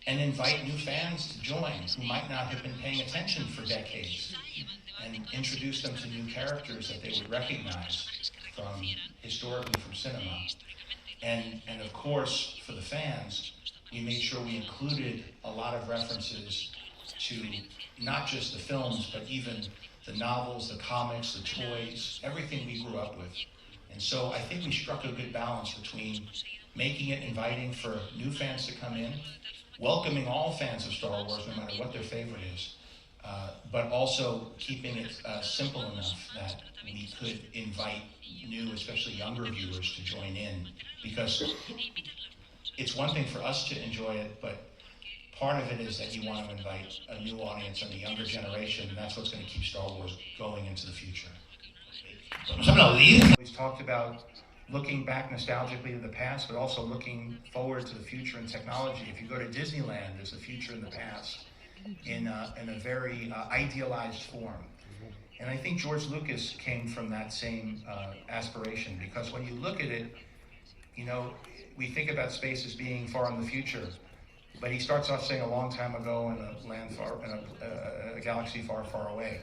and invite new fans to join who might not have been paying attention for decades, and introduce them to new characters that they would recognize historically from cinema. And of course, for the fans, we made sure we included a lot of references to not just the films, but even the novels, the comics, the toys, everything we grew up with. And so I think we struck a good balance between making it inviting for new fans to come in, welcoming all fans of Star Wars, no matter what their favorite is, but also keeping it simple enough that we could invite new, especially younger viewers to join in, because it's one thing for us to enjoy it, but part of it is that you want to invite a new audience and a younger generation, and that's what's going to keep Star Wars going into the future. We've talked about looking back nostalgically to the past, but also looking forward to the future in technology. If you go to Disneyland, there's the future and the past in a very idealized form. And I think George Lucas came from that same aspiration, because when you look at it, you know, we think about space as being far in the future, but he starts off saying a long time ago in a land far, in a galaxy far, far away.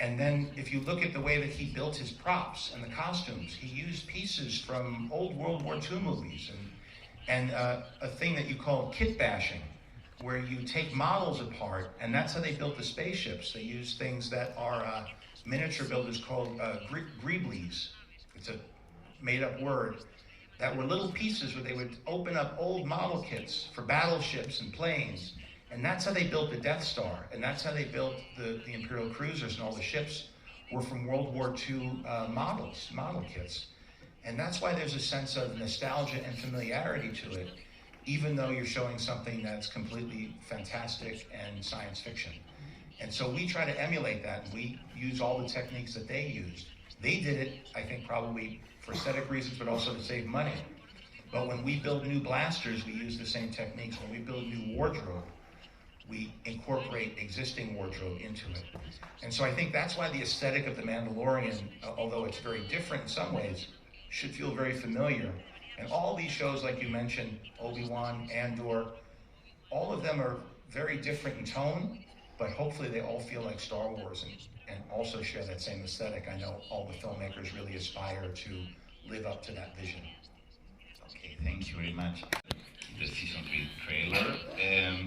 And then if you look at the way that he built his props and the costumes, he used pieces from old World War II movies and a thing that you call kit bashing, where you take models apart, and that's how they built the spaceships. They use things that are miniature builders called greeblies. It's a made-up word. That were little pieces where they would open up old model kits for battleships and planes. And that's how they built the Death Star. And that's how they built the Imperial cruisers, and all the ships were from World War II model kits. And that's why there's a sense of nostalgia and familiarity to it, even though you're showing something that's completely fantastic and science fiction. And so we try to emulate that, and we use all the techniques that they used. They did it, I think, probably for aesthetic reasons, but also to save money. But when we build new blasters, we use the same techniques. When we build new wardrobe, we incorporate existing wardrobe into it. And so I think that's why the aesthetic of The Mandalorian, although it's very different in some ways, should feel very familiar. And all these shows, like you mentioned, Obi-Wan, Andor, all of them are very different in tone, but hopefully they all feel like Star Wars and also share that same aesthetic. I know all the filmmakers really aspire to live up to that vision. Okay, thank you very much. The season 3 trailer.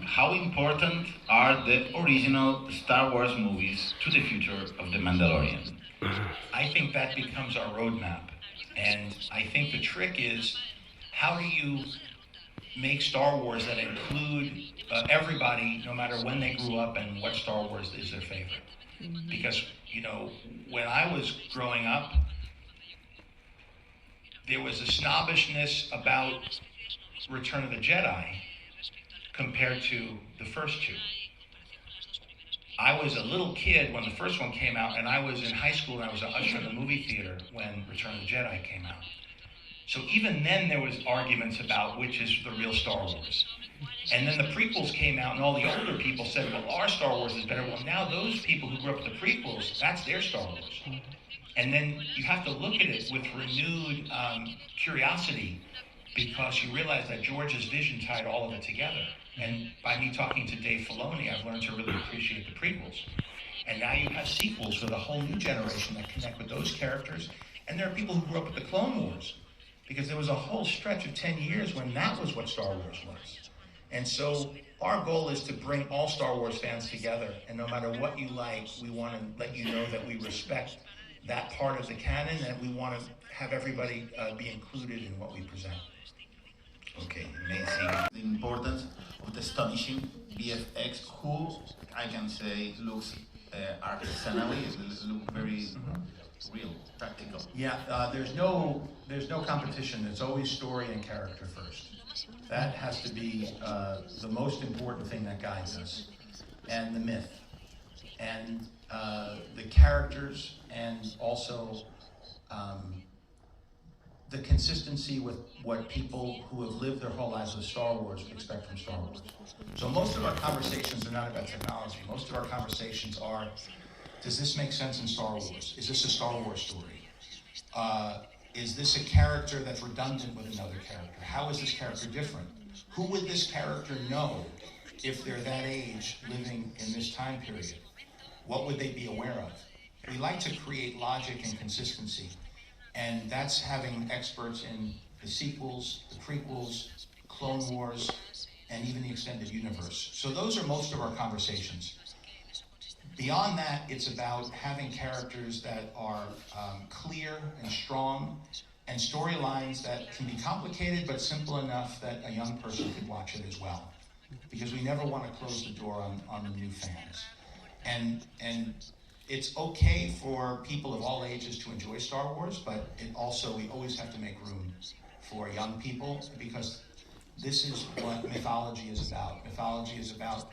How important are the original Star Wars movies to the future of The Mandalorian? I think that becomes our roadmap. And I think the trick is, how do you make Star Wars that include everybody, no matter when they grew up and what Star Wars is their favorite? Because, you know, when I was growing up, there was a snobbishness about Return of the Jedi compared to the first two. I was a little kid when the first one came out, and I was in high school, and I was an usher in the movie theater when Return of the Jedi came out. So even then there was arguments about which is the real Star Wars. And then the prequels came out, and all the older people said, well, our Star Wars is better. Well, now those people who grew up with the prequels, that's their Star Wars. And then you have to look at it with renewed curiosity, because you realize that George's vision tied all of it together. And by me talking to Dave Filoni, I've learned to really appreciate the prequels. And now you have sequels with a whole new generation that connect with those characters. And there are people who grew up with the Clone Wars, because there was a whole stretch of 10 years when that was what Star Wars was. And so our goal is to bring all Star Wars fans together, and no matter what you like, we want to let you know that we respect that part of the canon, and we want to have everybody be included in what we present. Okay, amazing. The importance of the astonishing VFX, who I can say looks artisanally, look very real, practical. Yeah, there's no competition. It's always story and character first. That has to be the most important thing that guides us, and the myth, and the characters, and also the consistency with what people who have lived their whole lives with Star Wars expect from Star Wars. So most of our conversations are not about technology. Most of our conversations are, does this make sense in Star Wars? Is this a Star Wars story? Is this a character that's redundant with another character? How is this character different? Who would this character know if they're that age living in this time period? What would they be aware of? We like to create logic and consistency, and that's having experts in the sequels, the prequels, Clone Wars, and even the extended universe. So those are most of our conversations. Beyond that, it's about having characters that are clear and strong, and storylines that can be complicated but simple enough that a young person could watch it as well. Because we never want to close the door on the new fans. And it's okay for people of all ages to enjoy Star Wars, but we always have to make room for young people, because this is what mythology is about. Mythology is about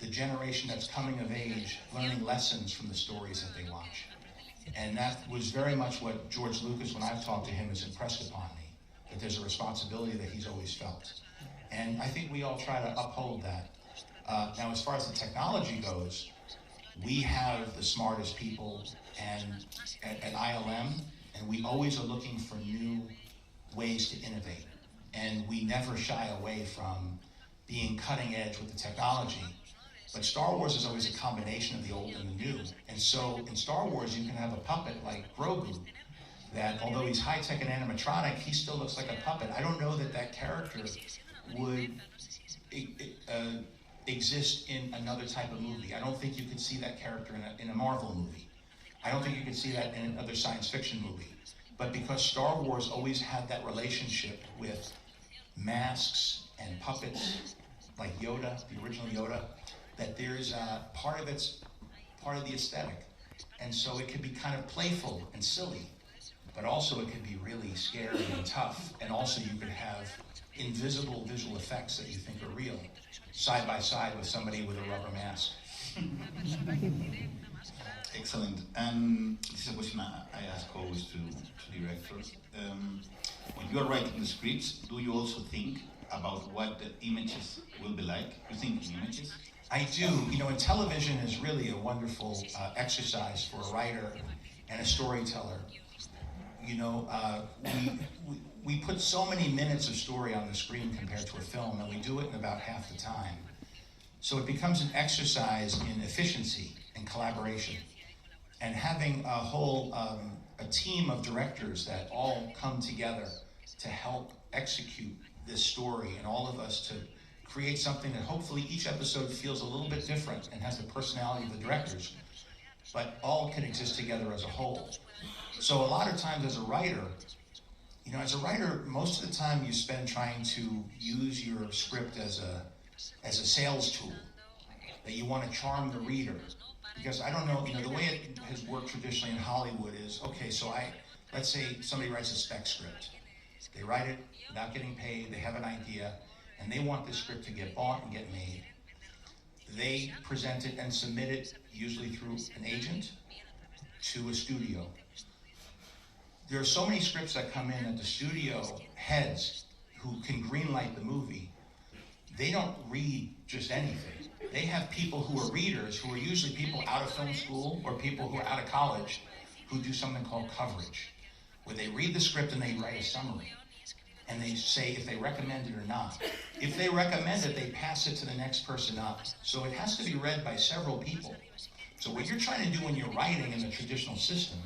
the generation that's coming of age, learning lessons from the stories that they watch. And that was very much what George Lucas, when I've talked to him, has impressed upon me, that there's a responsibility that he's always felt. And I think we all try to uphold that. Now, as far as the technology goes, we have the smartest people at ILM, and we always are looking for new ways to innovate. And we never shy away from being cutting edge with the technology. But Star Wars is always a combination of the old and the new. And so in Star Wars, you can have a puppet like Grogu, that although he's high-tech and animatronic, he still looks like a puppet. I don't know that that character would exist in another type of movie. I don't think you could see that character in a Marvel movie. I don't think you could see that in another science fiction movie. But because Star Wars always had that relationship with masks and puppets, like Yoda, the original Yoda, that there's part of the aesthetic. And so it could be kind of playful and silly, but also it could be really scary and tough. And also you could have invisible visual effects that you think are real, side by side with somebody with a rubber mask. Excellent. And this is a question I ask always to directors. When you are writing the scripts, do you also think about what the images will be like? You think in images? I do. You know, and television is really a wonderful exercise for a writer and a storyteller. You know, we put so many minutes of story on the screen compared to a film, and we do it in about half the time. So it becomes an exercise in efficiency and collaboration. And having a whole a team of directors that all come together to help execute this story, and all of us to create something that hopefully each episode feels a little bit different and has the personality of the directors, but all can exist together as a whole. So a lot of times as a writer, you know, most of the time you spend trying to use your script as a sales tool, that you want to charm the reader. Because I don't know, you know, the way it has worked traditionally in Hollywood is, okay, so let's say somebody writes a spec script. They write it without getting paid, they have an idea, and they want this script to get bought and get made. They present it and submit it, usually through an agent, to a studio. There are so many scripts that come in that the studio heads who can greenlight the movie, they don't read just anything. They have people who are readers, who are usually people out of film school or people who are out of college, who do something called coverage, where they read the script and they write a summary. And they say if they recommend it or not. If they recommend it, they pass it to the next person up. So it has to be read by several people. So what you're trying to do when you're writing in the traditional system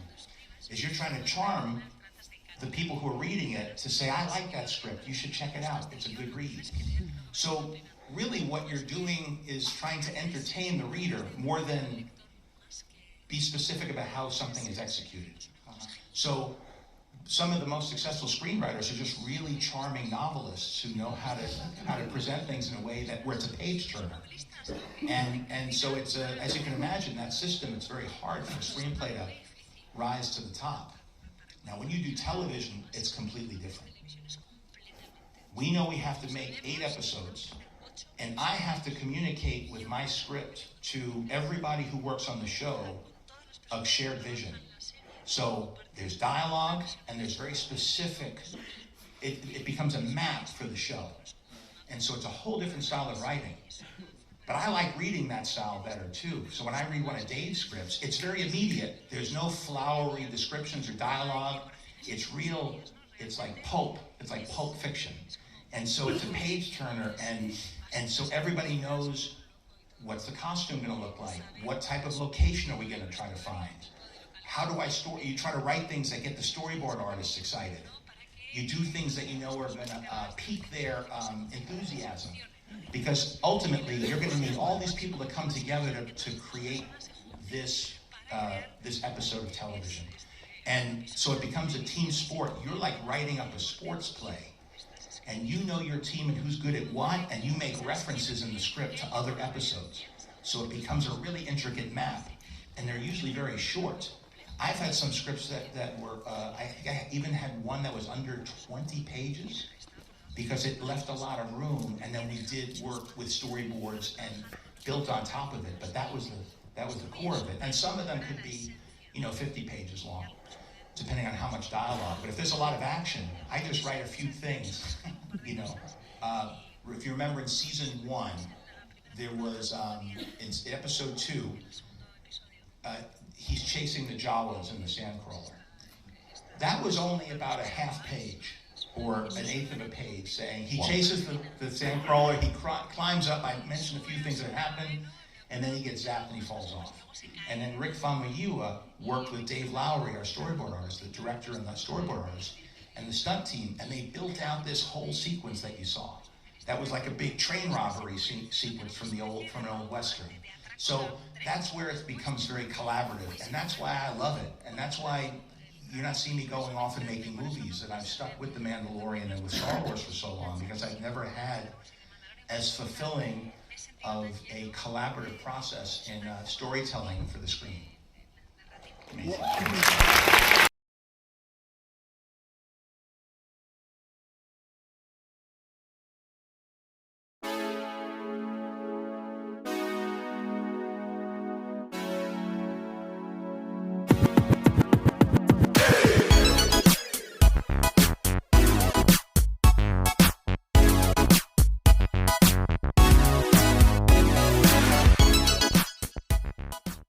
is you're trying to charm the people who are reading it to say, I like that script, you should check it out, it's a good read. So really what you're doing is trying to entertain the reader more than be specific about how something is executed. So some of the most successful screenwriters are just really charming novelists who know how to present things in a way where it's a page turner. And so it's as you can imagine, that system, it's very hard for a screenplay to rise to the top. Now when you do television, it's completely different. We know we have to make 8 episodes, and I have to communicate with my script to everybody who works on the show a shared vision. So there's dialogue, and there's very specific, it becomes a map for the show. And so it's a whole different style of writing. But I like reading that style better too. So when I read one of Dave's scripts, it's very immediate. There's no flowery descriptions or dialogue. It's real, it's like pulp fiction. And so it's a page turner, and so everybody knows what's the costume gonna look like? What type of location are we gonna try to find? How do I you try to write things that get the storyboard artists excited. You do things that you know are gonna pique their enthusiasm. Because ultimately, you're gonna need all these people to come together to create this episode of television. And so it becomes a team sport. You're like writing up a sports play. And you know your team and who's good at what, and you make references in the script to other episodes. So it becomes a really intricate map. And they're usually very short. I've had some scripts that were, I think I even had one that was under 20 pages because it left a lot of room, and then we did work with storyboards and built on top of it, but that was the core of it. And some of them could be, 50 pages long, depending on how much dialogue. But if there's a lot of action, I just write a few things, If you remember in season 1, there was, in episode 2, he's chasing the Jawas in the Sandcrawler. That was only about a half page or an eighth of a page saying he chases the Sandcrawler, he climbs up, I mentioned a few things that happened, and then he gets zapped and he falls off. And then Rick Famuyiwa worked with Dave Lowry, our storyboard artist, the director and the storyboard artist, and the stunt team, and they built out this whole sequence that you saw. That was like a big train robbery sequence from an old Western. So that's where it becomes very collaborative, and that's why I love it, and that's why you're not seeing me going off and making movies, and I've stuck with The Mandalorian and with Star Wars for so long, because I've never had as fulfilling of a collaborative process in storytelling for the screen. Amazing.